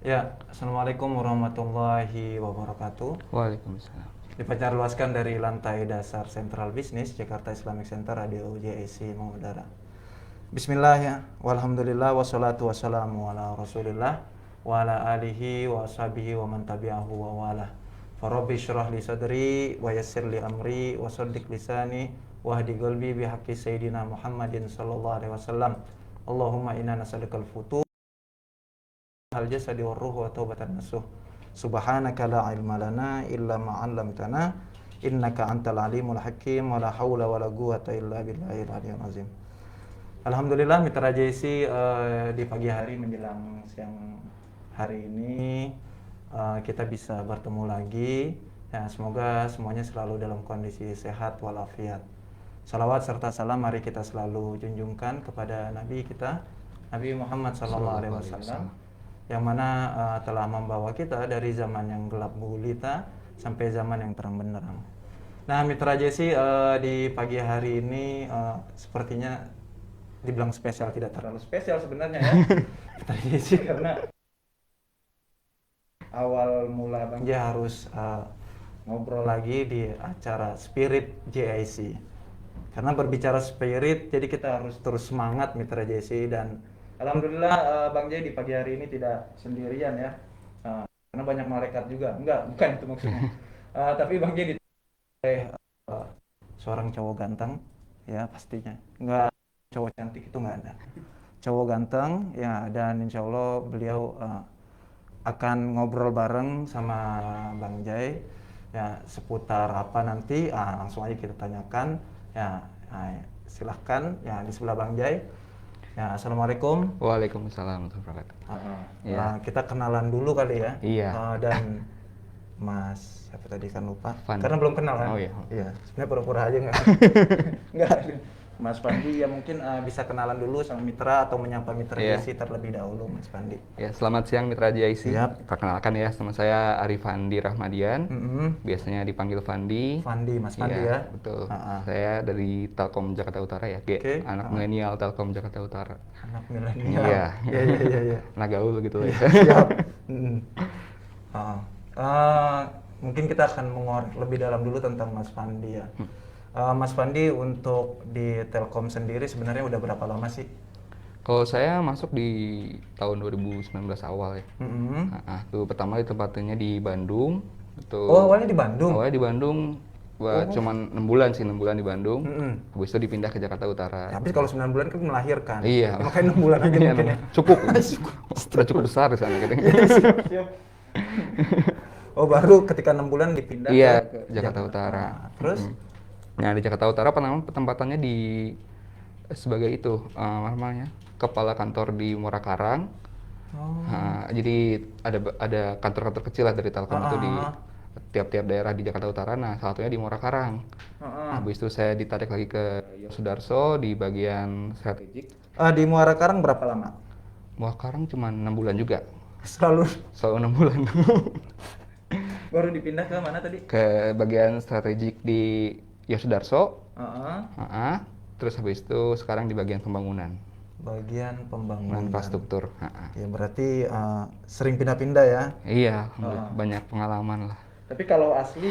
Ya, Assalamualaikum warahmatullahi wabarakatuh. Waalaikumsalam. Dipancarluaskan dari lantai dasar Sentral Bisnis Jakarta Islamic Center Radio JIC mengudara. Bismillah ya, walhamdulillah wassalatu wassalamu ala rasulillah wa ala alihi wa ashabihi wa man tabi'ahu wa wala. Farabbi syrah li sadri wa yassir li amri wa saddiq lisani wa hadi qalbi bihaqqi sayyidina Muhammadin sallallahu alaihi wasallam. Allahumma inna nas'alukal futuh hal jasadi wa ruh wa taubatan nasuh. Subhanaka la ilma lana illa ma 'allamtana innaka antal alimul hakim wa la haula wa la quwwata illa billahil aliyyil azim. Alhamdulillah Mitra JC, di pagi hari menjelang siang hari ini kita bisa bertemu lagi. Ya, semoga semuanya selalu dalam kondisi sehat walafiat. Salawat serta salam mari kita selalu junjungkan kepada Nabi kita, Nabi Muhammad SAW, yang mana telah membawa kita dari zaman yang gelap gulita sampai zaman yang terang benderang. Nah, Mitra JC, di pagi hari ini sepertinya dibilang spesial, tidak terlalu spesial sebenarnya ya. Mitra JC, karena awal mula Bang J harus ngobrol lagi di acara Spirit JIC. Karena berbicara spirit, jadi kita harus terus semangat Mitra JC. Dan alhamdulillah Bang J di pagi hari ini tidak sendirian ya. Karena banyak malaikat juga. Enggak, bukan itu maksudnya. Tapi Bang J oleh seorang cowok ganteng ya pastinya. Enggak cowok cantik, itu enggak ada. Cowok ganteng ya, dan insya Allah beliau akan ngobrol bareng sama Bang Jai ya seputar apa nanti. Langsung aja kita tanyakan ya. Silahkan ya, di sebelah Bang Jai ya. Assalamualaikum. Waalaikumsalam warahmatullahi wabarakatuh. Ya. Kita kenalan dulu kali ya. Iya. Dan Mas siapa tadi kan lupa Fandi. karena belum kenal kan. Oh iya. Iya, sebenarnya pura-pura aja nggak. Nggak. Mas Fandi ya, mungkin bisa kenalan dulu sama Mitra atau menyapa Mitra Iya. JIC terlebih dahulu, Mas Fandi. Ya, selamat siang Mitra JIC. Siap. Perkenalkan ya, nama saya Arif Fandi Rahmadian. Mm-mm. Biasanya dipanggil Fandi. Fandi, Mas Fandi Iya, ya. betul. Ah. Saya dari Telkom Jakarta Utara ya, Oke. anak milenial Telkom Jakarta Utara. Anak milenial. Iya. Iya. Anak gaul gitu ya. Siap. Mungkin kita akan mengorek lebih dalam dulu tentang Mas Fandi ya. Mas Fandi, untuk di Telkom sendiri sebenarnya udah berapa lama sih? Kalau saya masuk di tahun 2019 awal ya. Tuh pertama ditempatnya di Bandung. Oh, awalnya di Bandung? Awalnya di Bandung, cuman 6 bulan sih, 6 bulan di Bandung. Habis itu dipindah ke Jakarta Utara. Tapi kalau 9 bulan kan melahirkan. Iya. Makanya 6 bulan aja Iya, mungkin ya. cukup. Sudah cukup besar di sana gitu. Siap. Oh, baru ketika 6 bulan dipindah Iya, ke Jakarta Utara. Terus? Nah, di Jakarta Utara penempatannya di sebagai itu apa namanya? Kepala kantor di Muara Karang. Jadi ada kantor-kantor kecil lah dari Telkom itu di tiap-tiap daerah di Jakarta Utara. Nah, salah satunya di Muara Karang. Habis itu saya ditarik lagi ke Yosudarso di bagian strategik. Di Muara Karang berapa lama? Muara Karang cuma 6 bulan juga. Selalu 6 bulan. baru dipindah ke mana tadi? Ke bagian strategik di Yosudarso. Terus habis itu sekarang di bagian pembangunan. Bagian pembangunan Infrastruktur. Ya, berarti sering pindah-pindah ya? Iya, banyak pengalaman lah. Tapi kalau asli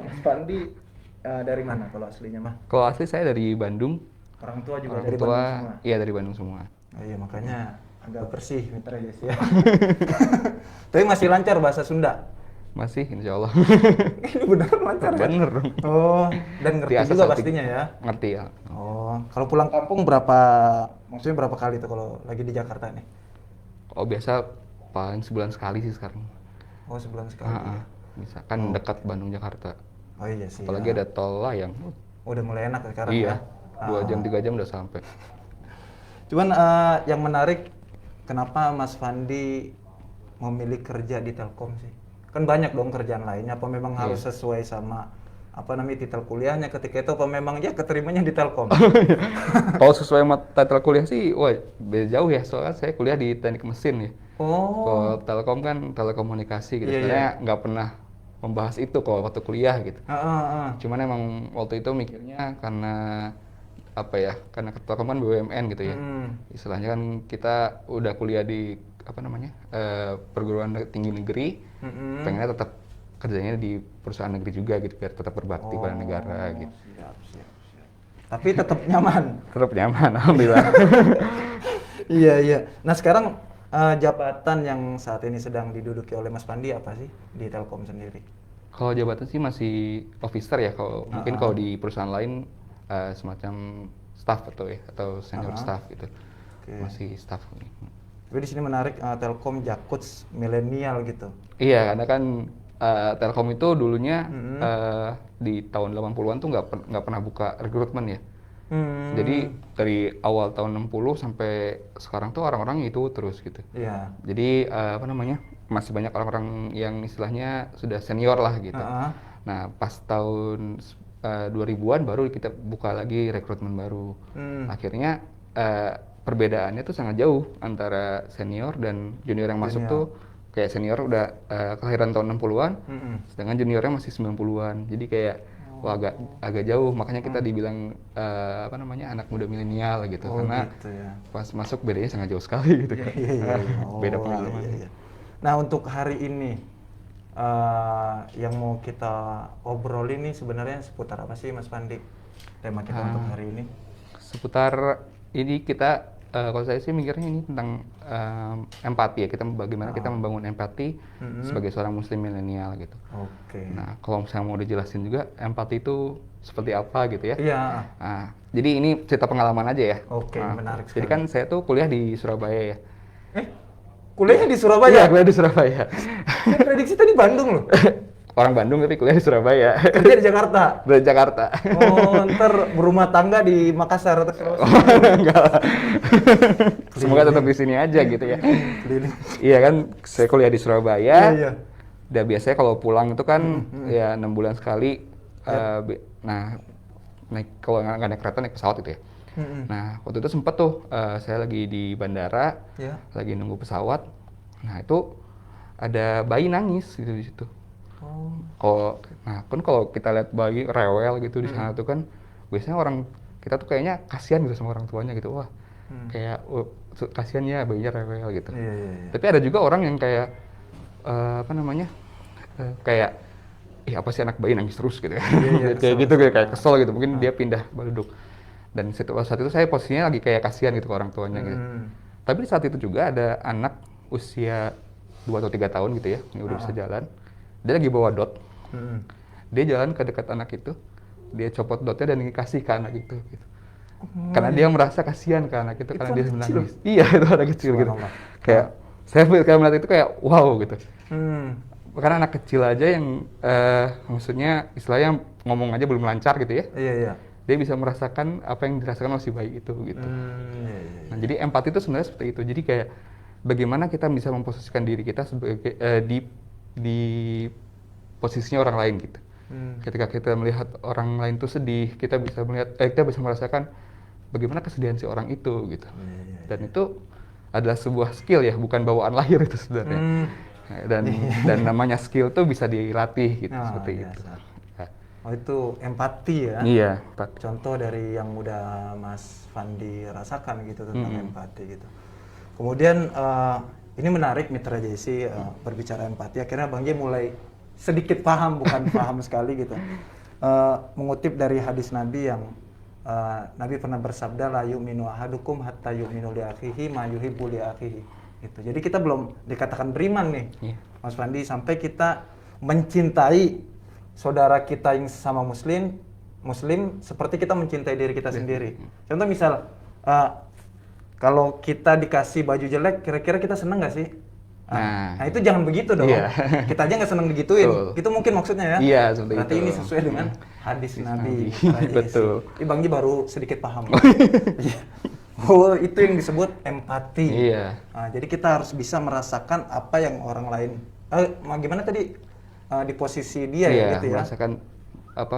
Mas Fandi dari mana kalau aslinya mah? Kalau asli saya dari Bandung. Orang tua juga Orang dari tua, Bandung semua? iya dari Bandung semua. Oh iya, makanya agak bersih Mitra JIC ya. Tapi masih lancar bahasa Sunda? Masih, insya Allah. Ini beneran lancar ya? Bener dong. Oh, dan ngerti Biasa juga salting. pastinya ya? Ngerti ya. Oh, kalau pulang kampung maksudnya berapa kali tuh kalau lagi di Jakarta nih? Oh, biasa paling sebulan sekali sih sekarang. Oh, sebulan sekali ya? Bisa, kan dekat Bandung Jakarta. Oh iya sih. Apalagi ada tol layang. Udah mulai enak sekarang Iya, ya? 2 jam 3 jam udah sampai. Cuman yang menarik, kenapa Mas Fandi memilih kerja di Telkom sih? Kan banyak dong kerjaan lainnya, apa memang harus sesuai sama apa namanya titel kuliahnya ketika itu, apa memang ya keterimanya di Telkom? Kalau sesuai title kuliah sih, wah beda jauh ya, soalnya saya kuliah di teknik mesin ya. Kalau Telkom kan telekomunikasi gitu, sebenarnya nggak pernah membahas itu kalau waktu kuliah gitu. Cuman emang waktu itu mikirnya karena apa ya, karena Telkom kan BUMN gitu ya. Istilahnya kan kita udah kuliah di perguruan tinggi negeri, pengennya tetap kerjanya di perusahaan negeri juga gitu biar tetap berbakti pada negara gitu. Siap, siap, siap. Tapi tetap nyaman. Tetap nyaman, alhamdulillah. Iya, iya. Nah sekarang jabatan yang saat ini sedang diduduki oleh Mas Pandi apa sih di Telkom sendiri? Kalau jabatan sih masih officer ya. Mungkin kalau di perusahaan lain semacam staff atau senior staff gitu. Oke. Masih staff. Tapi di sini menarik Telkom Jakuts milenial gitu. Iya, karena kan Telkom itu dulunya di tahun 80-an tuh nggak pernah buka rekrutmen ya. Jadi dari awal tahun 60 sampai sekarang tuh orang-orang itu terus gitu. Iya. Jadi masih banyak orang-orang yang istilahnya sudah senior lah gitu. Nah pas tahun 2000-an baru kita buka lagi rekrutmen baru. Akhirnya perbedaannya tuh sangat jauh antara senior dan junior yang masuk tuh kayak senior udah kelahiran tahun 60-an, sedangkan juniornya masih 90-an. Jadi kayak wah agak jauh, makanya kita dibilang anak muda milenial gitu. Karena gitu ya. pas masuk bedanya sangat jauh sekali gitu. Iya. Beda pengalaman. Iya. Nah untuk hari ini yang mau kita obrolin nih sebenarnya seputar apa sih Mas Pandi? Tema kita untuk hari ini? Seputar ini kita kalau saya sih mikirnya ini tentang empati ya, bagaimana kita membangun empati sebagai seorang muslim milenial gitu. Oke. Nah kalau misalnya mau dijelasin juga empati itu seperti apa gitu ya. Iya. Nah, jadi ini cerita pengalaman aja ya. Oke, menarik sekali. Jadi kan saya tuh kuliah di Surabaya ya. Kuliahnya di Surabaya? Iya, kuliah di Surabaya. Saya prediksi tadi Bandung loh. Orang Bandung tapi kuliah di Surabaya. Kerja di Jakarta? Dari Jakarta. Oh, ntar berumah tangga di Makassar atau Sulawesi? Enggak lah. Semoga tetap di sini aja gitu ya. Iya kan, saya kuliah di Surabaya. Iya. Dan biasanya kalau pulang itu kan ya 6 bulan sekali. Nah, kalau nggak naik kereta naik pesawat itu ya. Nah, waktu itu sempet tuh saya lagi di bandara, lagi nunggu pesawat. Nah, itu ada bayi nangis gitu di situ. Kalau kita lihat bayi rewel gitu di sana tuh kan biasanya kita tuh kayaknya kasihan gitu sama orang tuanya gitu. Wah, kayak kasihan ya bayinya rewel gitu. Iya. Tapi ada juga orang yang kayak kayak apa sih anak bayi nangis terus gitu ya. Kayak gitu kayak kesel gitu. Mungkin dia pindah duduk. Dan saat itu saya posisinya lagi kayak kasihan gitu ke orang tuanya gitu. Tapi di saat itu juga ada anak usia 2 atau 3 tahun gitu ya, yang udah bisa jalan. Dia lagi bawa dot. Dia jalan ke dekat anak itu, dia copot dotnya dan dikasih ke anak itu gitu. Karena dia merasa kasihan ke anak itu karena dia menangis. Iya, itu anak kecil gitu. Kayak saya melihat itu kayak wow gitu. Karena anak kecil aja yang maksudnya istilahnya ngomong aja belum lancar gitu ya. Iya. Dia bisa merasakan apa yang dirasakan oleh si bayi itu gitu. Nah, jadi empati itu sebenarnya seperti itu. Jadi kayak bagaimana kita bisa memposisikan diri kita sebagai di posisinya orang lain gitu. Ketika kita melihat orang lain itu sedih, kita bisa merasakan bagaimana kesedihan si orang itu gitu. Dan itu adalah sebuah skill ya, bukan bawaan lahir itu sebenarnya. Dan namanya skill tuh bisa dilatih gitu seperti itu. Oh itu empati ya? Iya, empati. Contoh dari yang udah Mas Fandi rasakan gitu tentang empati gitu. Kemudian ini menarik Mitra JC berbicara empati. Akhirnya Bang J mulai sedikit paham, bukan paham sekali gitu. Mengutip dari hadis Nabi yang Nabi pernah bersabda la yu'minu ahadukum hatta yu'minu li akhihi ma yuhibbu li akhihi. Gitu. Jadi kita belum dikatakan beriman nih, Mas Fandi, sampai kita mencintai saudara kita yang sama muslim seperti kita mencintai diri kita sendiri. Contoh misal kalau kita dikasih baju jelek, kira-kira kita seneng nggak sih? Nah itu jangan begitu dong. Kita aja nggak seneng digituin. Itu mungkin maksudnya ya. Iya, seperti berarti itu. Ini sesuai dengan hadis Nabi. Betul. Ini Bang Ji baru sedikit paham. Oh itu yang disebut empati. Iya. Jadi kita harus bisa merasakan apa yang orang lain. Gimana tadi di posisi dia ya gitu ya. Merasakan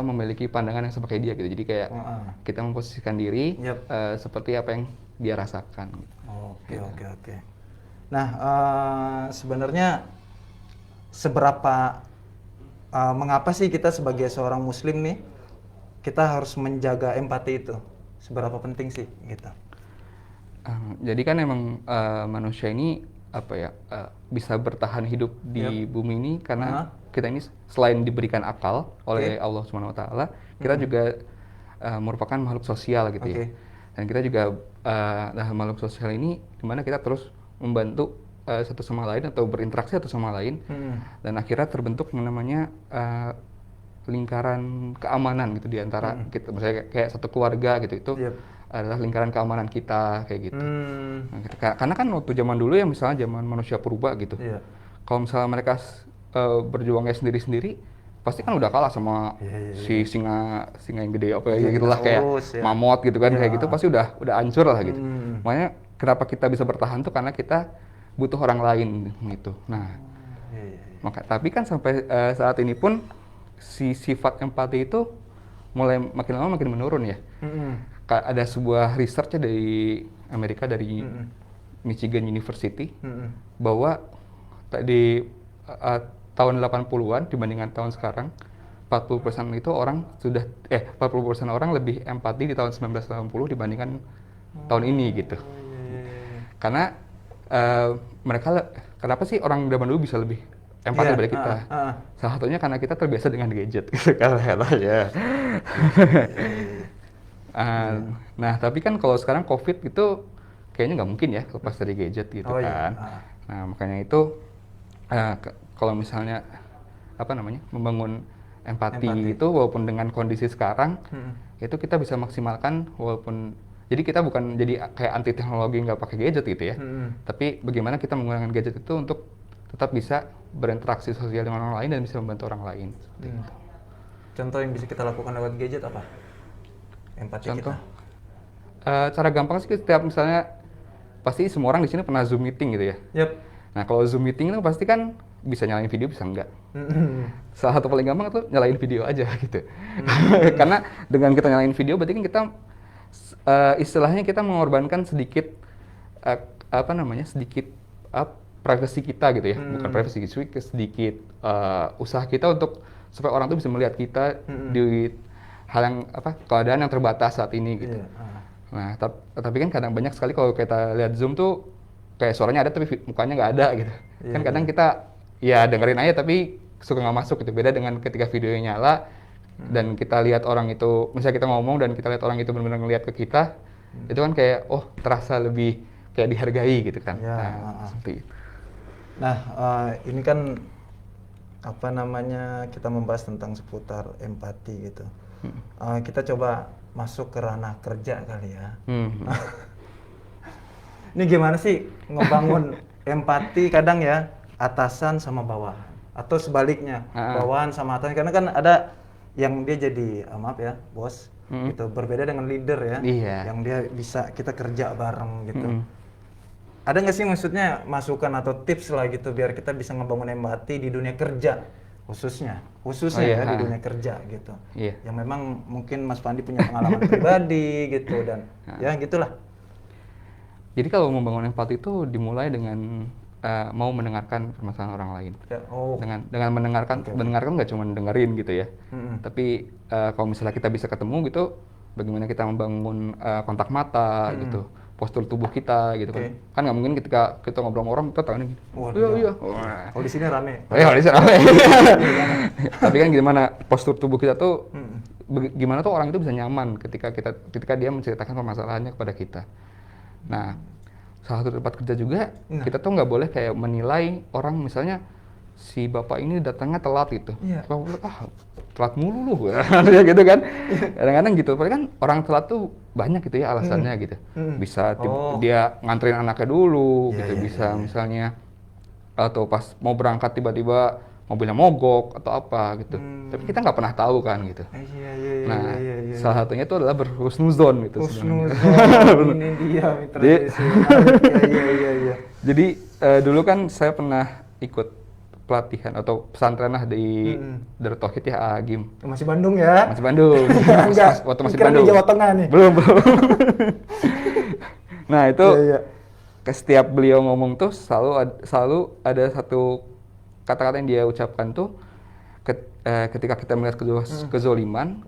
memiliki pandangan yang sama kayak dia gitu. Jadi kayak kita memposisikan diri seperti apa yang dia rasakan. Oke. Nah, sebenarnya seberapa mengapa sih kita sebagai seorang muslim nih kita harus menjaga empati itu? Seberapa penting sih gitu? Jadi kan emang manusia ini bisa bertahan hidup di Yap. bumi ini karena kita ini selain diberikan akal oleh Allah Subhanahu wa taala, kita juga merupakan makhluk sosial gitu ya. Dan kita juga dalam makhluk sosial ini dimana kita terus membantu satu sama lain atau berinteraksi satu sama lain, dan akhirnya terbentuk yang namanya lingkaran keamanan gitu di antara kita, misalnya kayak satu keluarga gitu, itu adalah lingkaran keamanan kita kayak gitu. Nah, karena kan waktu zaman dulu ya, misalnya zaman manusia purba gitu, kalau misalnya mereka berjuangnya sendiri-sendiri, pasti kan udah kalah sama si singa yang gede apa ya gitulah, kayak mamut gitu kan, kayak gitu pasti udah hancur lah gitu. Makanya kenapa kita bisa bertahan tuh karena kita butuh orang lain gitu. Nah, tapi kan sampai saat ini pun si sifat empati itu mulai makin lama makin menurun ya. Ada sebuah research dari Amerika, dari Michigan University, bahwa di tahun 80-an dibandingkan tahun sekarang, 40% itu orang 40% orang lebih empati di tahun 1980 dibandingkan tahun ini gitu. Karena kenapa sih orang zaman dulu bisa lebih empati daripada kita? Salah satunya karena kita terbiasa dengan gadget gitu kan ya. Nah, tapi kan kalau sekarang COVID itu kayaknya nggak mungkin ya lepas dari gadget gitu kan. Nah, makanya itu kalau misalnya membangun empati itu walaupun dengan kondisi sekarang, itu kita bisa maksimalkan, walaupun jadi kita bukan jadi kayak anti teknologi nggak pakai gadget gitu ya, tapi bagaimana kita menggunakan gadget itu untuk tetap bisa berinteraksi sosial dengan orang lain dan bisa membantu orang lain. Contoh yang bisa kita lakukan lewat gadget apa? Empati Contoh, kita. cara gampang sih, setiap misalnya pasti semua orang di sini pernah Zoom meeting gitu ya. Nah, kalau Zoom meeting itu pasti kan bisa nyalain video, bisa enggak. Salah satu paling gampang tuh nyalain video aja gitu. Karena dengan kita nyalain video berarti kan kita istilahnya kita mengorbankan sedikit privasi kita gitu ya. Bukan privasi, sedikit usaha kita untuk supaya orang tuh bisa melihat kita di hal yang keadaan yang terbatas saat ini gitu. Nah, tapi kan kadang banyak sekali kalau kita lihat Zoom tuh kayak suaranya ada tapi mukanya nggak ada gitu. Kan kadang kita ya dengerin aja tapi suka nggak masuk gitu. Beda dengan ketika videonya nyala dan kita lihat orang itu, misalnya kita ngomong dan kita lihat orang itu benar-benar ngelihat ke kita, itu kan kayak terasa lebih kayak dihargai gitu kan. Seperti itu. Nah, ini kan kita membahas tentang seputar empati gitu. Kita coba masuk ke ranah kerja kali ya. Ini gimana sih ngebangun empati kadang ya, atasan sama bawahan atau sebaliknya, bawahan sama atasan, karena kan ada yang dia jadi bos gitu, berbeda dengan leader ya, yang dia bisa kita kerja bareng gitu. Ada nggak sih maksudnya masukan atau tips lah gitu biar kita bisa ngebangun empati di dunia kerja khususnya di dunia kerja gitu. Yang memang mungkin Mas Pandi punya pengalaman pribadi gitu dan ya gitulah. Jadi kalau membangun empati itu dimulai dengan mau mendengarkan permasalahan orang lain. Dengan mendengarkan nggak cuma dengerin gitu ya. Tapi kalau misalnya kita bisa ketemu gitu, bagaimana kita membangun kontak mata gitu, postur tubuh kita gitu kan. Kan nggak mungkin ketika kita ngobrol sama orang kita tangannya gini. Iya. Kalau di sini rame. Di sini rame. Tapi kan gimana postur tubuh kita tuh, gimana tuh orang itu bisa nyaman ketika dia menceritakan permasalahannya kepada kita. Nah, salah satu tempat kerja juga kita tuh nggak boleh kayak menilai orang, misalnya si bapak ini datangnya telat gitu. Telat mulu lu, gitu kan. Kadang-kadang gitu. Padahal kan orang telat tuh banyak gitu ya alasannya gitu. Bisa dia nganterin anaknya dulu gitu, bisa misalnya atau pas mau berangkat tiba-tiba mobilnya mogok atau apa gitu. Tapi kita nggak pernah tahu kan gitu. Nah, salah satunya itu adalah berhusnuzon gitu. Husnuzon, ini dia tradisi. Jadi dulu kan saya pernah ikut pelatihan atau pesantren lah di Darut Tauhid ya, Agim. Masih Bandung ya? Masih Bandung. Waktu masih Bandung. Di Jawa Tengah nih. Belum. Nah, itu setiap beliau ngomong tuh selalu ada satu kata-kata yang dia ucapkan tuh, ketika kita melihat kezoliman,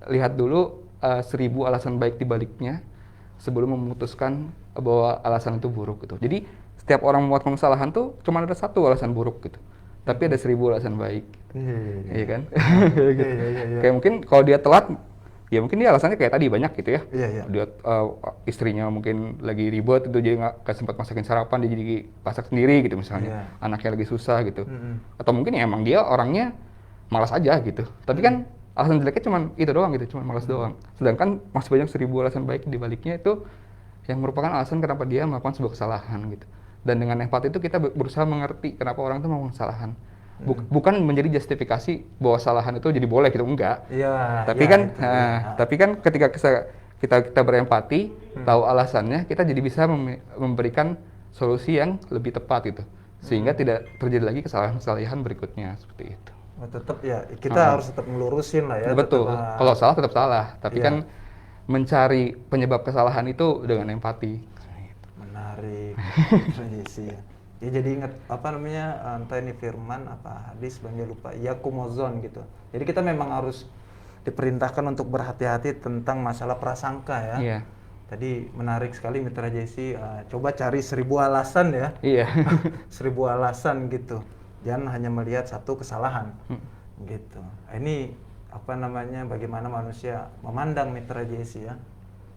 lihat dulu 1000 alasan baik di baliknya sebelum memutuskan bahwa alasan itu buruk gitu. Jadi setiap orang melakukan kesalahan tuh cuma ada satu alasan buruk gitu, tapi ada 1000 alasan baik. Iya kan? Kayak mungkin kalau dia telat, ya mungkin dia alasannya kayak tadi banyak gitu ya. Dia istrinya mungkin lagi ribet itu jadi nggak sempat masakin sarapan, dia jadi masak sendiri gitu misalnya. Anaknya lagi susah gitu. Atau mungkin ya emang dia orangnya malas aja gitu. Tapi kan alasan jeleknya cuma itu doang gitu, cuma malas doang. Sedangkan masih banyak 1000 alasan baik di baliknya itu yang merupakan alasan kenapa dia melakukan sebuah kesalahan gitu. Dan dengan empati itu kita berusaha mengerti kenapa orang itu melakukan kesalahan. Bukan menjadi justifikasi bahwa kesalahan itu jadi boleh gitu, enggak. Tapi kan ketika kita berempati, tahu alasannya, kita jadi bisa memberikan solusi yang lebih tepat gitu. Sehingga tidak terjadi lagi kesalahan-kesalahan berikutnya seperti itu. Tetap ya, kita harus tetap melurusin lah ya. Betul. Kalau salah tetap salah, tapi kan mencari penyebab kesalahan itu dengan empati. Menarik. Iya. Ya jadi ingat entah ini firman apa hadis bang dia lupa, yakumozon gitu. Jadi kita memang harus diperintahkan untuk berhati-hati tentang masalah prasangka ya. Iya. Tadi menarik sekali Mitra Jesse, coba cari 1000 alasan ya. Iya. 1000 alasan gitu. Jangan hanya melihat satu kesalahan gitu. Ini bagaimana manusia memandang Mitra Jesse ya.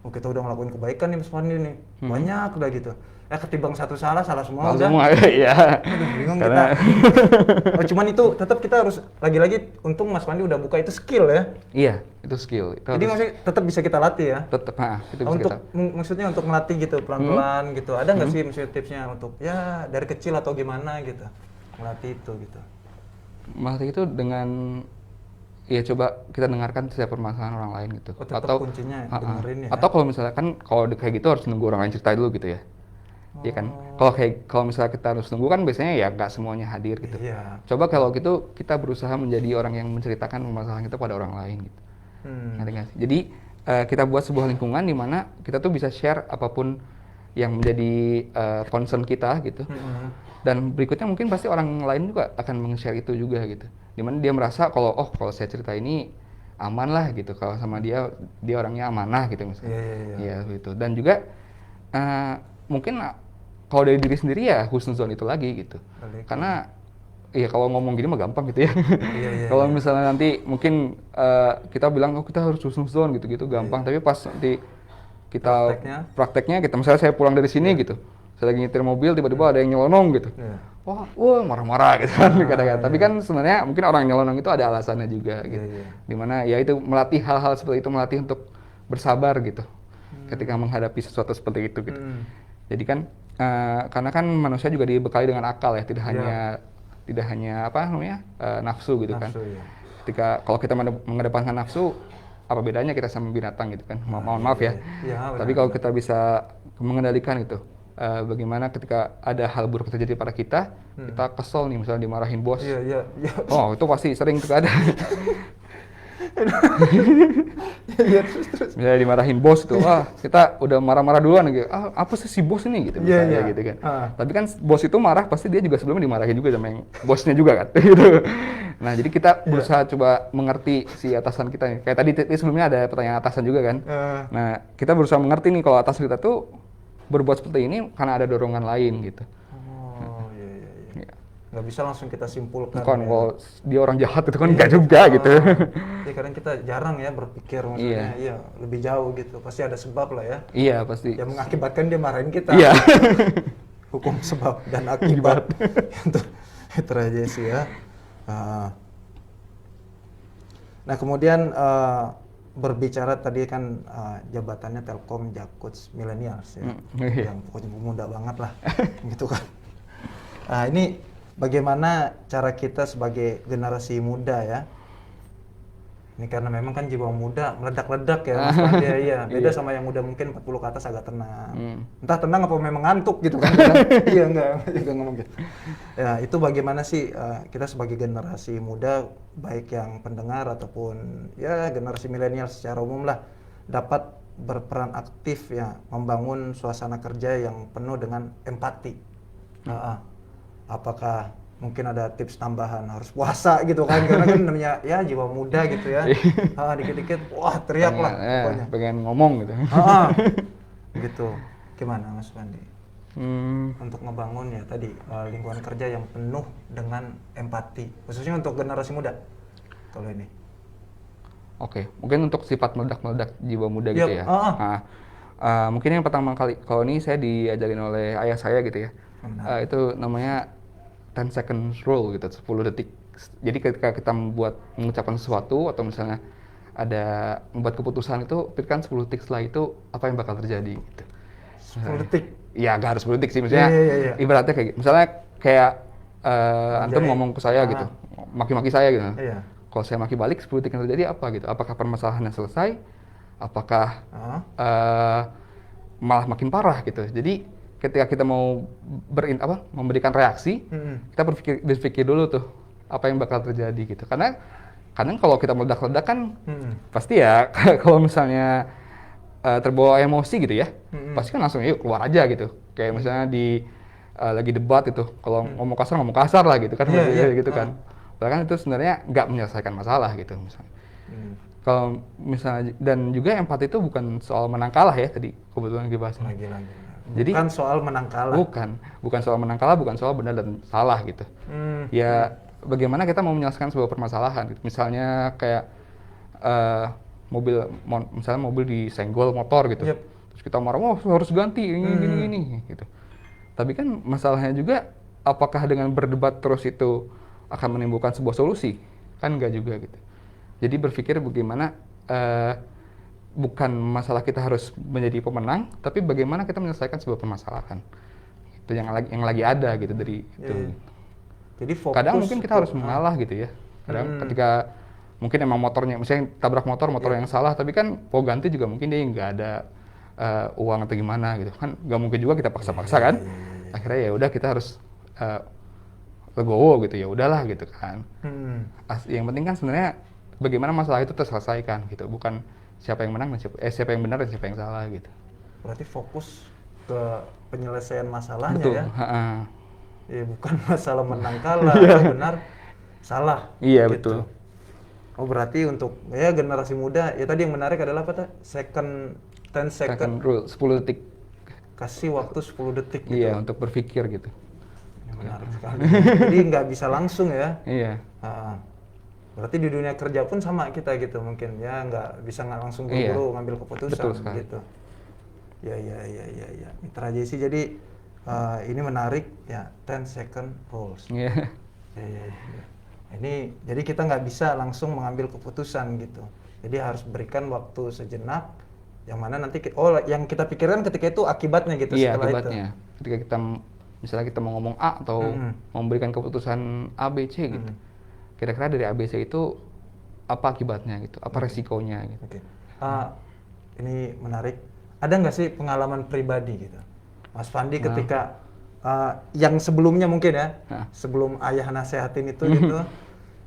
Kita udah ngelakuin kebaikan nih Mas Fandi nih, banyak udah gitu. Ketimbang satu salah semua udah. Semua, iya. Bingung kita. Cuman itu tetap kita harus lagi-lagi, untung Mas Fandi udah buka itu skill ya. Iya, itu skill. Jadi maksudnya tetap bisa kita latih ya. Tetap, itu bisa untuk kita. Maksudnya untuk melatih gitu pelan-pelan gitu. Ada nggak sih maksudnya tipsnya untuk ya dari kecil atau gimana gitu melatih itu gitu? Melatih itu dengan ya coba kita dengarkan setiap permasalahan orang lain gitu. Atau kuncinya dengerin ya. Atau kalau misalnya kan kalau kayak gitu harus nunggu orang lain cerita dulu gitu ya. Iya kan. Kalau misalnya kita harus nunggu kan biasanya ya nggak semuanya hadir gitu. Iya. Coba kalau gitu kita berusaha menjadi orang yang menceritakan permasalahan kita pada orang lain gitu. Ngerti nggak sih? Jadi kita buat sebuah lingkungan di mana kita tuh bisa share apapun yang menjadi concern kita gitu. Dan berikutnya mungkin pasti orang lain juga akan meng-share itu juga gitu. Dimana dia merasa kalau saya cerita ini aman lah gitu. Kalau sama dia orangnya amanah gitu misalnya. Iya gitu. Dan juga mungkin kalau dari diri sendiri ya husnuzon itu lagi gitu. Karena ya kalau ngomong gini mah gampang gitu ya. Kalau misalnya nanti mungkin kita bilang kita harus husnuzon gitu gampang. Tapi pas nanti kita prakteknya kita misalnya saya pulang dari sini gitu. Saya lagi nyetir mobil tiba-tiba ada yang nyelonong gitu. Wah marah-marah gitu kan kadang-kadang. Tapi kan sebenarnya mungkin orang yang nyelonong itu ada alasannya juga gitu. Dimana ya itu melatih hal-hal seperti itu, melatih untuk bersabar gitu. Ketika menghadapi sesuatu seperti itu gitu. Jadi kan karena kan manusia juga dibekali dengan akal ya, tidak hanya nafsu gitu kan. Ketika kalau kita mengedepankan nafsu, apa bedanya kita sama binatang gitu kan? Mohon maaf ya. Tapi kalau kita bisa mengendalikan itu, bagaimana ketika ada hal buruk terjadi pada kita, kita kesel nih misalnya dimarahin bos. Oh itu pasti sering tuh ada. Terus. Misalnya dimarahin bos tuh, kita udah marah-marah duluan gitu. Apa sih si bos ini gitu misalnya gitu kan. Tapi kan bos itu marah pasti dia juga sebelumnya dimarahin juga sama yang bosnya juga kan gitu. Nah, jadi kita berusaha coba mengerti si atasan kita nih. Kayak tadi sebelumnya ada pertanyaan atasan juga kan. Nah, kita berusaha mengerti nih kalau atasan kita tuh berbuat seperti ini karena ada dorongan lain gitu. Nggak bisa langsung kita simpulkan. Kalau dia orang jahat itu kan nggak juga gitu. Ya kadang kita jarang ya berpikir maksudnya, lebih jauh gitu. Pasti ada sebab lah ya. Iya pasti. Yang mengakibatkan dia marahin kita. Iya. Hukum sebab dan akibat. Itu aja sih ya. Nah kemudian berbicara tadi kan jabatannya Telkom Jakuts Millennials ya. Yang pokoknya muda banget lah. Gitu kan. Nah ini bagaimana cara kita sebagai generasi muda ya? Ini karena memang kan jiwa muda meledak-ledak ya, Mas Fandi ya. Beda sama yang udah mungkin 40 ke atas agak tenang. Entah tenang apa memang ngantuk gitu kan. Iya enggak ngomong gitu. Ya, itu bagaimana sih kita sebagai generasi muda baik yang pendengar ataupun ya generasi milenial secara umum lah dapat berperan aktif ya membangun suasana kerja yang penuh dengan empati. Apakah mungkin ada tips tambahan harus puasa gitu kan karena kan namanya ya jiwa muda gitu ya. Dikit-dikit wah teriak lah pokoknya. Pengen ngomong gitu. Gitu. Gimana Mas Fandi? untuk ngebangun ya tadi lingkungan kerja yang penuh dengan empati, khususnya untuk generasi muda. Kalau ini. Oke, mungkin untuk sifat meledak-meledak jiwa muda gitu ya. Nah, mungkin yang pertama kali, kalau ini saya diajarin oleh ayah saya gitu ya. Itu namanya 10 seconds rule gitu, 10 detik. Jadi ketika kita mengucapkan sesuatu atau misalnya ada membuat keputusan itu, pikirkan 10 detik setelah itu apa yang bakal terjadi gitu. 10 detik? Iya, nggak harus 10 detik sih, maksudnya ibaratnya kayak misalnya kayak antum ngomong ke saya gitu, maki-maki saya gitu. Kalau saya maki balik, 10 detik yang terjadi apa gitu? Apakah permasalahannya selesai? Apakah malah makin parah gitu? Jadi ketika kita mau memberikan reaksi, kita berpikir dulu tuh apa yang bakal terjadi gitu. Karena kadang kalau kita meledak-ledak kan pasti ya kalau misalnya terbawa emosi gitu ya, pasti kan langsung yuk keluar aja gitu. Kayak misalnya lagi debat itu, kalau ngomong kasar lah gitu kan, gitu kan. Bahkan itu sebenarnya nggak menyelesaikan masalah gitu misalnya. Kalau misalnya, dan juga empati itu bukan soal menang kalah ya tadi kebetulan dibahas. Jadi bukan soal menang kalah. Bukan soal menang kalah, bukan soal benar dan salah gitu. Ya bagaimana kita mau menyelesaikan sebuah permasalahan gitu. Misalnya kayak misalnya mobil disenggol motor gitu. Terus kita marah, harus ganti ini gitu. Tapi kan masalahnya juga apakah dengan berdebat terus itu akan menimbulkan sebuah solusi? Kan enggak juga gitu. Jadi berpikir bagaimana bukan masalah kita harus menjadi pemenang, tapi bagaimana kita menyelesaikan sebuah permasalahan. Itu yang lagi ada gitu dari itu. Jadi fokus. Kadang mungkin kita harus mengalah gitu ya. Kadang ketika mungkin emang motornya, misalnya tabrak motor yang salah, tapi kan mau ganti juga mungkin dia nggak ada uang atau gimana gitu kan, nggak mungkin juga kita paksa-paksa kan. Akhirnya ya udah kita harus legowo gitu, ya udahlah gitu kan. Yang penting kan sebenarnya bagaimana masalah itu terselesaikan gitu, bukan siapa yang menang dan siapa yang benar dan siapa yang salah gitu. Berarti fokus ke penyelesaian masalahnya. Betul. Ya. Ya bukan masalah menang kalah atau benar salah. Iya gitu. betul. Oh berarti untuk ya generasi muda ya tadi yang menarik adalah apa 10 second rule, 10 detik. Kasih waktu 10 detik gitu. Iya, untuk berpikir gitu. Menarik sekali. Jadi nggak bisa langsung ya. Iya. Berarti di dunia kerja pun sama kita gitu mungkin ya, nggak bisa langsung buru-buru ngambil keputusan gitu. Ya. Mitra JC, jadi ini menarik ya 10 second rules. Iya. Ya. Ini jadi kita nggak bisa langsung mengambil keputusan gitu. Jadi harus berikan waktu sejenak, yang mana nanti yang kita pikirkan ketika itu akibatnya gitu. Iya, setelah akibatnya. Itu. Ketika kita misalnya kita mau ngomong A atau mau memberikan keputusan A, B, C gitu. Kira-kira dari A, B, C itu apa akibatnya gitu, apa resikonya gitu. Ini menarik. Ada nggak sih pengalaman pribadi gitu, Mas Fandi ketika yang sebelumnya mungkin ya, sebelum ayah nasehatin itu gitu,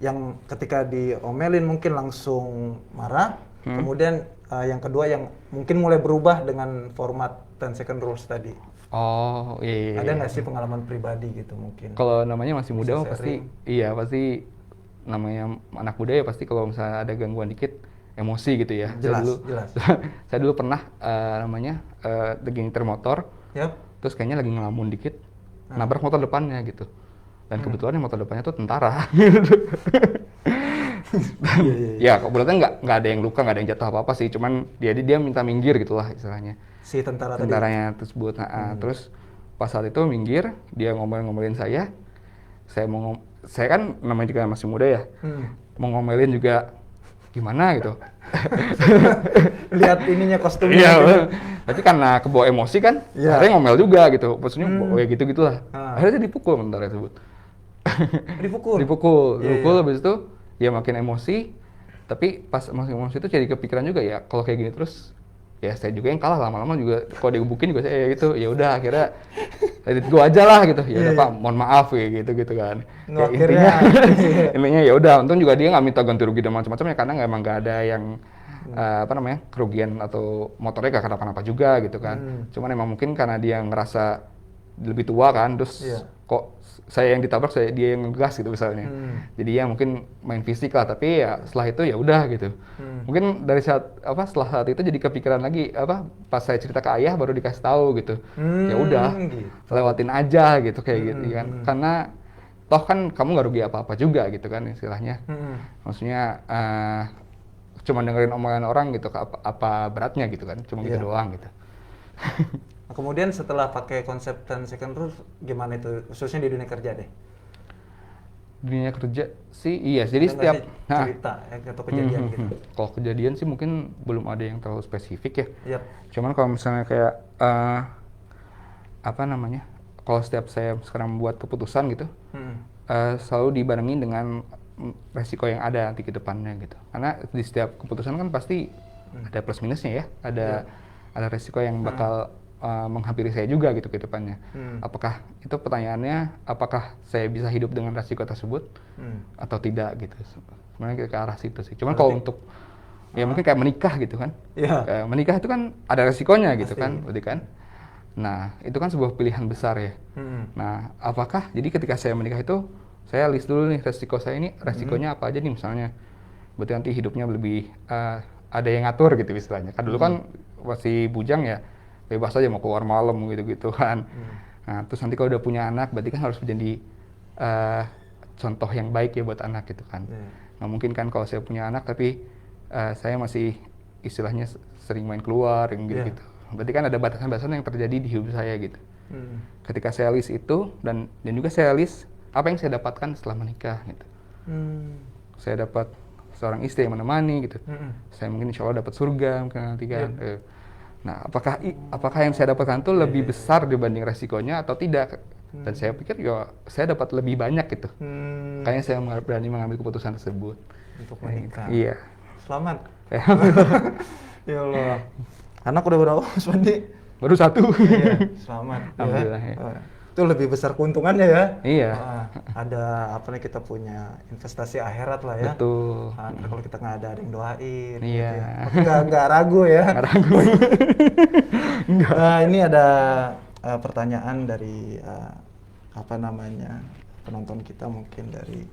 yang ketika diomelin mungkin langsung marah, kemudian yang kedua yang mungkin mulai berubah dengan format 10 second rules tadi. Oh iya. Ada nggak sih pengalaman pribadi gitu mungkin? Kalau namanya masih muda pasti namanya anak muda ya pasti kalau misalnya ada gangguan dikit emosi gitu ya. Jelas. Saya dulu pernah lagi nyetir motor, terus kayaknya lagi ngelamun dikit, nabrak motor depannya gitu. Dan kebetulan motor depannya tuh tentara. Ya kebetulan nggak ada yang luka, nggak ada yang jatuh apa-apa sih, cuman dia minta minggir gitulah istilahnya. Si tentaranya tersebut. Terus pas saat itu minggir, dia ngomelin saya kan namanya juga masih muda ya, mau ngomelin juga gimana gitu. Lihat ininya kostumnya. Iya, gitu. Tapi karena kebawa emosi kan, akhirnya ngomel juga gitu. Maksudnya ya gitu-gitulah. Akhirnya dia dipukul tentara tersebut. Dipukul habis itu dia makin emosi. Tapi pas makin emosi itu jadi kepikiran juga ya, kalau kayak gini terus ya saya juga yang kalah, lama-lama juga kalau digebukin juga saya gitu. Ya udah akhirnya edit gua aja lah gitu. Ya udah Pak, mohon maaf ya gitu kan. Ya, intinya ya udah, untung juga dia nggak minta ganti rugi dan macam-macam ya, karena emang nggak ada yang kerugian atau motornya gak kenapa-napa juga gitu kan. Cuman emang mungkin karena dia ngerasa lebih tua kan, terus Iya. kok saya yang ditabrak, dia yang ngegas gitu misalnya. Jadi ya mungkin main fisik lah, tapi ya setelah itu ya udah gitu. Mungkin dari setelah saat itu jadi kepikiran lagi pas saya cerita ke ayah baru dikasih tahu gitu. Ya udah, Gitu. lewatin aja gitu kayak gitu kan. Karena toh kan kamu nggak rugi apa-apa juga gitu kan istilahnya. Maksudnya cuma dengerin omongan orang gitu, apa beratnya gitu kan, cuma gitu Iya. doang gitu. Nah, kemudian setelah pakai konsep 10 second rule, gimana itu? Khususnya di dunia kerja deh. Dunia kerja sih iya, jadi Ada nggak setiap sih cerita atau kejadian gitu? Kalau kejadian sih mungkin belum ada yang terlalu spesifik ya. Yap. Cuman kalau misalnya kayak kalau setiap saya sekarang membuat keputusan gitu, selalu dibarengi dengan resiko yang ada nanti ke depannya gitu. Karena di setiap keputusan kan pasti ada plus minusnya ya, ada resiko yang bakal menghampiri saya juga gitu ke depannya. Apakah itu pertanyaannya, apakah saya bisa hidup dengan resiko tersebut atau tidak gitu. Sebenarnya ke arah situ sih. Cuman kalau untuk ya mungkin kayak menikah gitu kan. Iya. Kayak menikah itu kan ada resikonya gitu Pasti. kan, berarti kan. Nah, itu kan sebuah pilihan besar ya. Nah, apakah jadi ketika saya menikah itu saya list dulu nih resiko saya ini, resikonya apa aja nih misalnya. Berarti nanti hidupnya lebih ada yang ngatur gitu istilahnya. Kan dulu kan masih bujang ya, bebas aja mau keluar malam gitu-gitu kan. Nah, terus nanti kalau udah punya anak berarti kan harus menjadi contoh yang baik ya buat anak gitu kan. Nah, mungkin kan kalau saya punya anak tapi saya masih istilahnya sering main keluar yang gitu-gitu. Berarti kan ada batasan-batasan yang terjadi di hidup saya gitu. Ketika saya list itu dan juga saya list apa yang saya dapatkan setelah menikah gitu. Saya dapat seorang istri yang menemani gitu. Saya mungkin insya Allah dapat surga mungkin nanti kan. Nah, apakah yang saya dapatkan itu lebih besar dibanding resikonya atau tidak? Dan saya pikir ya saya dapat lebih banyak gitu. Makanya saya berani mengambil keputusan tersebut. Untuk menikah. Iya. Selamat. Ya Allah. Anak udah berapa, Mas Pandi? Baru 1. Iya, selamat. Alhamdulillah, ya. Itu lebih besar keuntungannya ya. Iya. Ada apa nih, kita punya investasi akhirat lah ya. Betul. Kalau kita nggak ada yang doain. Iya. Gitu ya. Nggak ragu ya. Nggak ragu. Nah, ini ada pertanyaan dari penonton kita, mungkin dari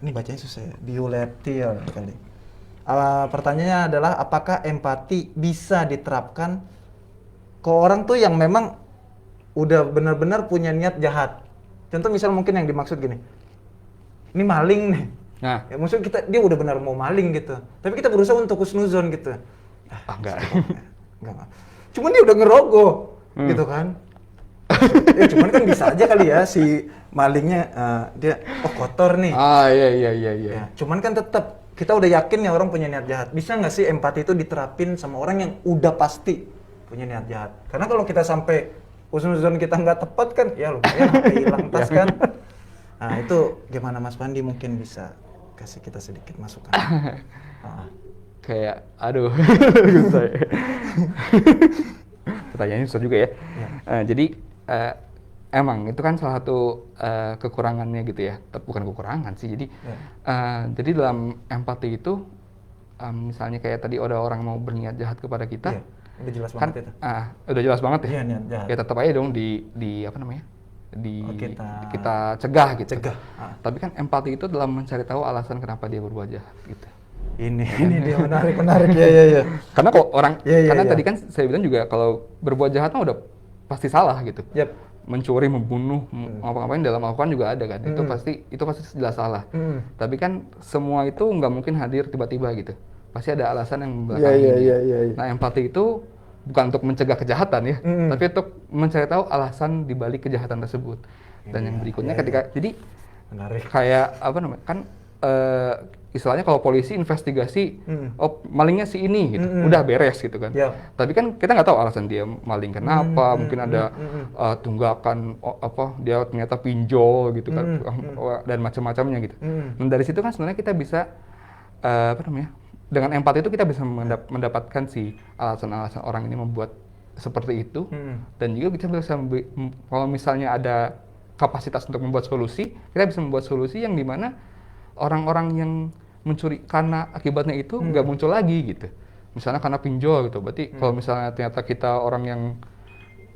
ini bacanya susah ya, Bioletil kali. Pertanyaannya adalah, apakah empati bisa diterapkan ke orang tuh yang memang udah benar-benar punya niat jahat? Contoh misal mungkin yang dimaksud gini, ini maling nih. Nah, Ya, maksudnya dia udah benar mau maling gitu, tapi kita berusaha untuk husnuzon gitu. enggak. Enggak. Cuman dia udah ngerogoh gitu kan. Ya cuman kan bisa aja kali ya si malingnya dia kotor nih. Iya. Ya, cuman kan tetap kita udah yakin ya orang punya niat jahat. Bisa nggak sih empati itu diterapin sama orang yang udah pasti punya niat jahat? Karena kalau kita sampai husnuzon kita nggak tepat kan, ya lumayan HP hilang tas kan. Nah itu gimana Mas Pandi, mungkin bisa kasih kita sedikit masukan? Kayak aduh. Pertanyaannya susah juga ya. Jadi emang itu kan salah satu kekurangannya gitu ya. Bukan kekurangan sih. Jadi dalam empati itu misalnya kayak tadi ada orang mau berniat jahat kepada kita. Udah jelas Kan banget itu. udah jelas banget ya. Iya, niat jahat. Ya tetap aja dong di apa namanya? Kita cegah gitu. Tapi kan empati itu dalam mencari tahu alasan kenapa dia berbuat jahat gitu. Ini dia menarik ya. Karena kok orang karena Iya. tadi kan saya bilang juga kalau berbuat jahat mah udah pasti salah gitu. Mencuri, membunuh, apa-apain dalam Al-Quran juga ada kan. Itu pasti jelas salah. Tapi kan semua itu nggak mungkin hadir tiba-tiba gitu. Pasti ada alasan yang membelakanginya. Iya. Nah, empati itu bukan untuk mencegah kejahatan ya, tapi untuk mencari tahu alasan dibalik kejahatan tersebut. Dan yang berikutnya jadi menarik. Kayak apa namanya? Kan istilahnya kalau polisi investigasi, oh malingnya si ini gitu, udah beres gitu kan. Tapi kan kita nggak tahu alasan dia maling kenapa, mungkin ada tunggakan dia ternyata pinjol gitu kan, dan macam-macamnya gitu. Dan dari situ kan sebenarnya kita bisa dengan empati itu kita bisa mendapatkan si alasan-alasan orang ini membuat seperti itu, dan juga kita bisa kalau misalnya ada kapasitas untuk membuat solusi, kita bisa membuat solusi yang dimana orang-orang yang mencuri karena akibatnya itu nggak muncul lagi gitu. Misalnya karena pinjol gitu, berarti kalau misalnya ternyata kita orang yang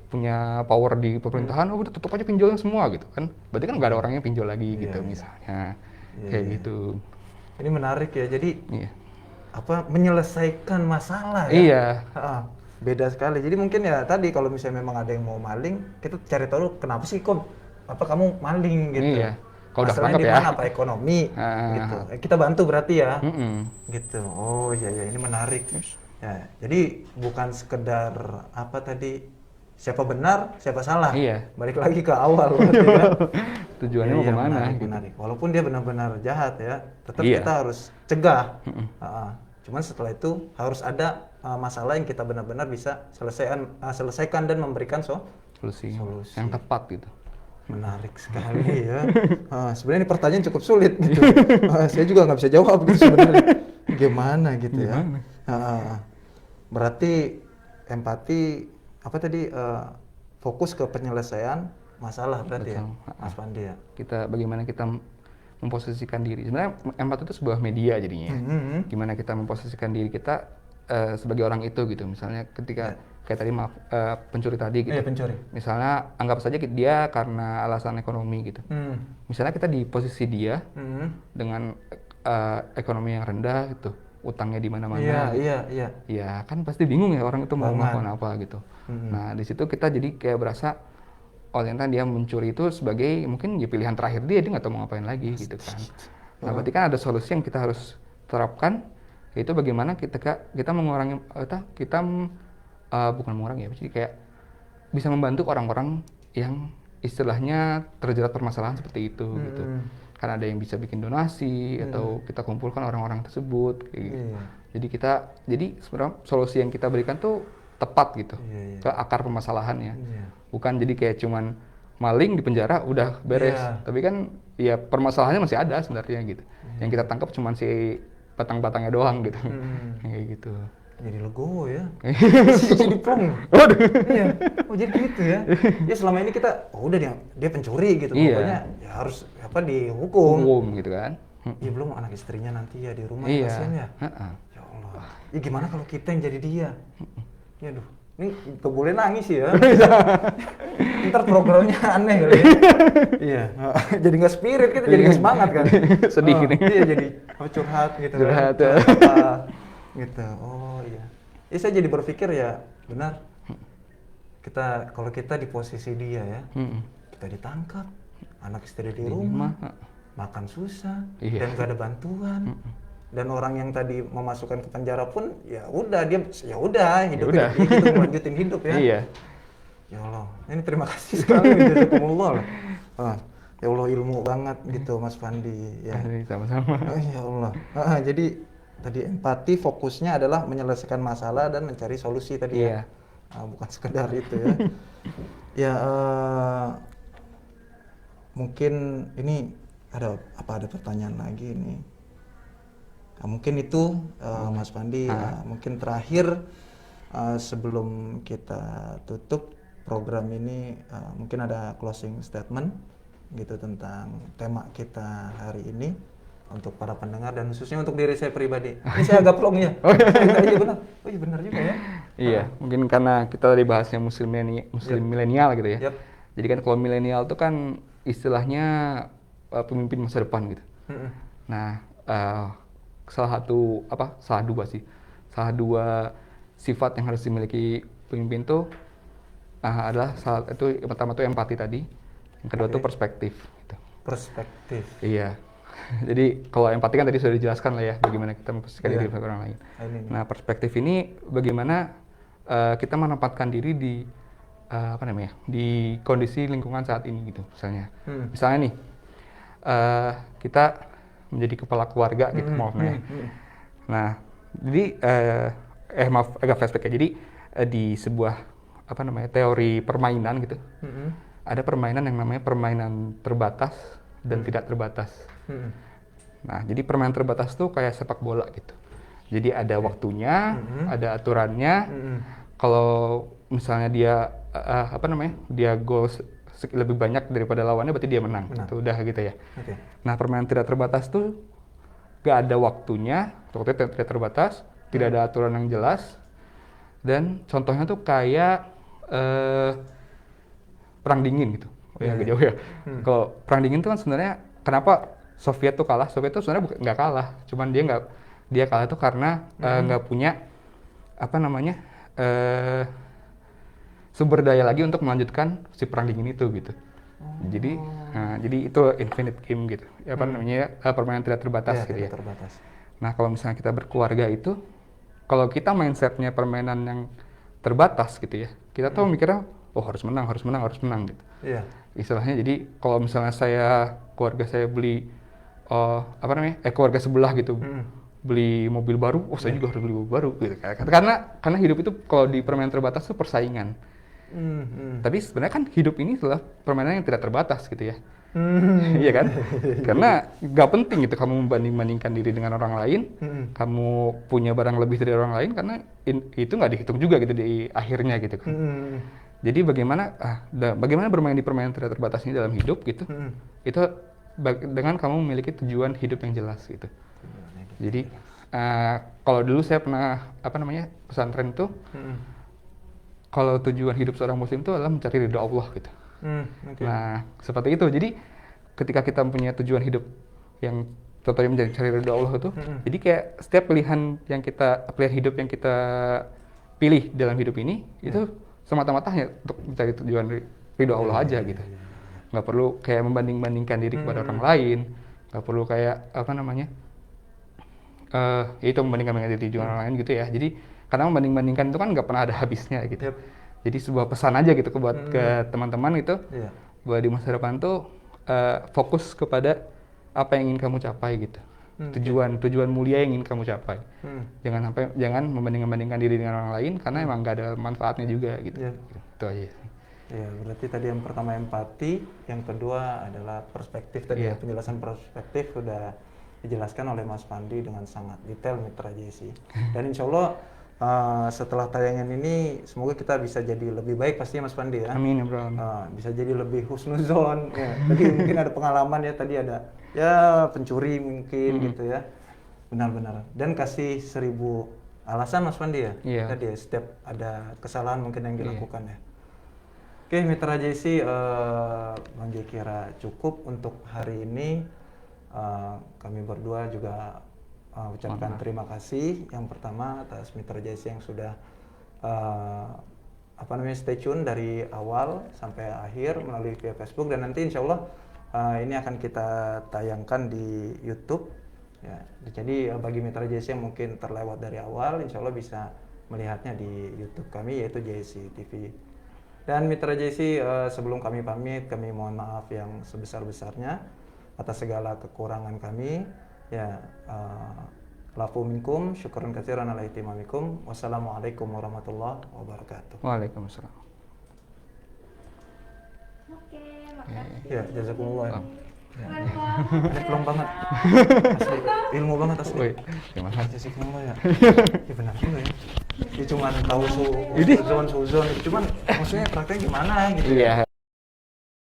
punya power di pemerintahan, udah tutup aja pinjolnya semua gitu kan. Berarti kan nggak ada orang yang pinjol lagi gitu misalnya. Kayak gitu. Ini menarik ya. Jadi Iya. menyelesaikan masalah ya. Iya. Beda sekali. Jadi mungkin ya tadi kalau misalnya memang ada yang mau maling, kita cari tahu kenapa sih kok kamu maling gitu. Iya. Kalau udah Masalahnya ketangkep di ya. mana, apa ekonomi gitu. Kita bantu berarti ya. Gitu. Oh iya ini menarik. Ya, jadi bukan sekedar apa tadi siapa benar, siapa salah. Iya. Balik lagi ke awal berarti ya. Tujuannya mau kemana? Menarik. Walaupun dia benar-benar jahat ya, tetap Iya. kita harus cegah. Cuman setelah itu harus ada masalah yang kita benar-benar bisa selesaikan dan memberikan solusi yang tepat gitu. Menarik sekali ya. Sebenarnya ini pertanyaan cukup sulit gitu. Saya juga nggak bisa jawab gitu sebenarnya. Gimana gitu ya. Berarti empati apa tadi fokus ke penyelesaian masalah berarti ya, Mas Pandi ya. Bagaimana kita memposisikan diri. Sebenarnya empati itu sebuah media jadinya. Gimana kita memposisikan diri kita sebagai orang itu gitu. Misalnya ketika kayak tadi pencuri tadi gitu. Pencuri. Misalnya anggap saja dia karena alasan ekonomi gitu. Misalnya kita di posisi dia dengan ekonomi yang rendah gitu, utangnya di mana-mana. Iya. Ya kan pasti bingung ya orang itu mau melakukan apa gitu. Nah di situ kita jadi kayak berasa ternyata dia mencuri itu sebagai mungkin ya pilihan terakhir dia nggak tahu mau ngapain lagi gitu kan. Nah berarti kan ada solusi yang kita harus terapkan, yaitu bagaimana kita mengurangi bukan mengurangi ya, jadi kayak bisa membantu orang-orang yang istilahnya terjerat permasalahan seperti itu gitu. Karena ada yang bisa bikin donasi atau kita kumpulkan orang-orang tersebut kayak gitu. Jadi sebenarnya solusi yang kita berikan tuh tepat gitu ke akar permasalahannya. Bukan jadi kayak cuman maling di penjara udah beres. Tapi kan ya permasalahannya masih ada sebenarnya gitu. Yang kita tangkap cuman si batang-batangnya doang gitu. Kayak gitu. Jadi legowo ya. Jadi plong. Iya. Oh jadi gitu ya. Ya selama ini kita udah dia pencuri gitu. Pokoknya ya harus dihukum. Gitu kan. Ya belum anak istrinya nanti ya di rumah kasihan ya. Ya Allah. Ya gimana kalau kita yang jadi dia? Ya aduh, ini gak boleh nangis ya. Ntar programnya aneh kali ya. Iya, jadi gak spirit, kita jadi gak semangat kan. Sedih ini. Iya jadi curhat gitu curhat, kan. Gitu, oh iya. Ya saya jadi berpikir ya, benar. Kalau kita di posisi dia ya, kita ditangkap, anak istri di rumah, makan susah, dan gak ada bantuan. Dan orang yang tadi memasukkan ke penjara pun ya udah hidup gitu melanjutin hidup ya. Iya. Ya Allah, ini terima kasih sekali jazakumullah. Ya Allah ilmu banget gitu Mas Pandi ya. Sama-sama. Ya Allah. Jadi tadi empati fokusnya adalah menyelesaikan masalah dan mencari solusi tadi ya. Bukan sekedar itu ya. Ya mungkin ini ada pertanyaan lagi nih. Mungkin itu Mas Pandi mungkin terakhir sebelum kita tutup program ini mungkin ada closing statement gitu tentang tema kita hari ini untuk para pendengar dan khususnya untuk diri saya pribadi. Ini saya agak plong ya. Iya benar. Oh iya benar juga ya. Iya, mungkin karena kita tadi bahasnya muslim milenial gitu ya. Jadi kan kalau milenial itu kan istilahnya pemimpin masa depan gitu. Nah, salah dua sifat yang harus dimiliki pemimpin tuh adalah yang pertama tuh empati tadi, yang kedua tuh perspektif gitu. Perspektif. Iya. Jadi kalau empati kan tadi sudah dijelaskan lah ya bagaimana kita memposisikan diri pada orang lain. Nah, perspektif ini bagaimana kita menempatkan diri di di kondisi lingkungan saat ini gitu misalnya. Misalnya nih kita menjadi kepala keluarga gitu maafnya. Nah, jadi maaf agak flashback ya. Jadi di sebuah teori permainan gitu. Ada permainan yang namanya permainan terbatas dan tidak terbatas. Nah, jadi permainan terbatas tuh kayak sepak bola gitu. Jadi ada waktunya, ada aturannya. Kalau misalnya dia dia gol lebih banyak daripada lawannya berarti dia menang. Itu udah gitu ya. Nah, permainan tidak terbatas tuh gak ada waktunya, waktunya tidak terbatas, tidak ada aturan yang jelas. Dan contohnya tuh kayak perang dingin gitu. Oh ya, agak jauh ya. Kalau perang dingin itu kan sebenarnya kenapa Soviet tuh kalah? Soviet tuh sebenarnya nggak kalah, cuman dia kalah tuh karena nggak punya apa namanya sumber daya lagi untuk melanjutkan si perang dingin itu gitu. Jadi itu infinite game gitu. Apa namanya permainan tidak terbatas gitu ya. Terbatas. Nah kalau misalnya kita berkeluarga itu, kalau kita mindsetnya permainan yang terbatas gitu ya, kita tuh mikirnya oh harus menang gitu. Iya. Istilahnya jadi kalau misalnya keluarga saya beli keluarga sebelah gitu beli mobil baru, oh saya juga harus beli mobil baru gitu. Karena hidup itu kalau di permainan terbatas itu persaingan. Tapi sebenarnya kan hidup ini adalah permainan yang tidak terbatas gitu ya. Iya kan? Karena nggak penting gitu kamu membanding-bandingkan diri dengan orang lain, kamu punya barang lebih dari orang lain karena itu nggak dihitung juga gitu di akhirnya gitu kan. Jadi bagaimana bermain di permainan tidak terbatas ini dalam hidup gitu, itu dengan kamu memiliki tujuan hidup yang jelas gitu. Jadi kalau dulu saya pernah pesantren itu, kalau tujuan hidup seorang muslim itu adalah mencari ridha Allah gitu. Nah seperti itu. Jadi ketika kita punya tujuan hidup yang contohnya mencari ridha Allah itu, jadi kayak setiap pilihan hidup yang kita pilih dalam hidup ini itu semata-mata hanya untuk mencari tujuan ridha Allah aja gitu. Nggak perlu kayak membanding-bandingkan diri kepada orang lain, nggak perlu kayak itu membandingkan diri tujuan orang lain gitu ya. Jadi karena membanding-bandingkan itu kan nggak pernah ada habisnya gitu. Jadi sebuah pesan aja gitu buat ke teman-teman gitu, bahwa di masa depan tuh fokus kepada apa yang ingin kamu capai gitu. Tujuan mulia yang ingin kamu capai. Jangan membanding-bandingkan diri dengan orang lain karena emang nggak ada manfaatnya juga gitu. Itu aja. Ya, berarti tadi yang pertama empati, yang kedua adalah perspektif tadi ya, penjelasan perspektif sudah dijelaskan oleh Mas Fandi dengan sangat detail Mitra JC. Dan insya Allah setelah tayangan ini semoga kita bisa jadi lebih baik pastinya Mas Fandi ya. Amin ya bro. Bisa jadi lebih husnuzon. Ya. Tadi mungkin ada pengalaman ya, tadi ada ya pencuri mungkin gitu ya. Benar-benar. Dan kasih 1000 alasan Mas Fandi ya. Tadi ya, setiap ada kesalahan mungkin yang dilakukan ya. Oke Mitra JC, Bang J kira cukup untuk hari ini. Kami berdua juga ucapkan terima kasih yang pertama atas Mitra JC yang sudah stay tune dari awal sampai akhir melalui via Facebook, dan nanti insya Allah ini akan kita tayangkan di YouTube ya. Jadi bagi Mitra JC yang mungkin terlewat dari awal, insya Allah bisa melihatnya di YouTube kami yaitu JC TV. Dan Mitra JC, sebelum kami pamit, kami mohon maaf yang sebesar-besarnya atas segala kekurangan kami ya. Lafu minkum, syukran katsiran ala ihtimamikum. Wassalamualaikum warahmatullahi wabarakatuh. Waalaikumsalam. Oke, makasih. Ya, jazakumullah. Ini pelong banget. Asli, ilmu banget asli. Woi, gimana? Jazakumullah ya. Ya benar juga ya. Dia cuma tahu suzon, cuman maksudnya prakteknya gimana gitu. Iya.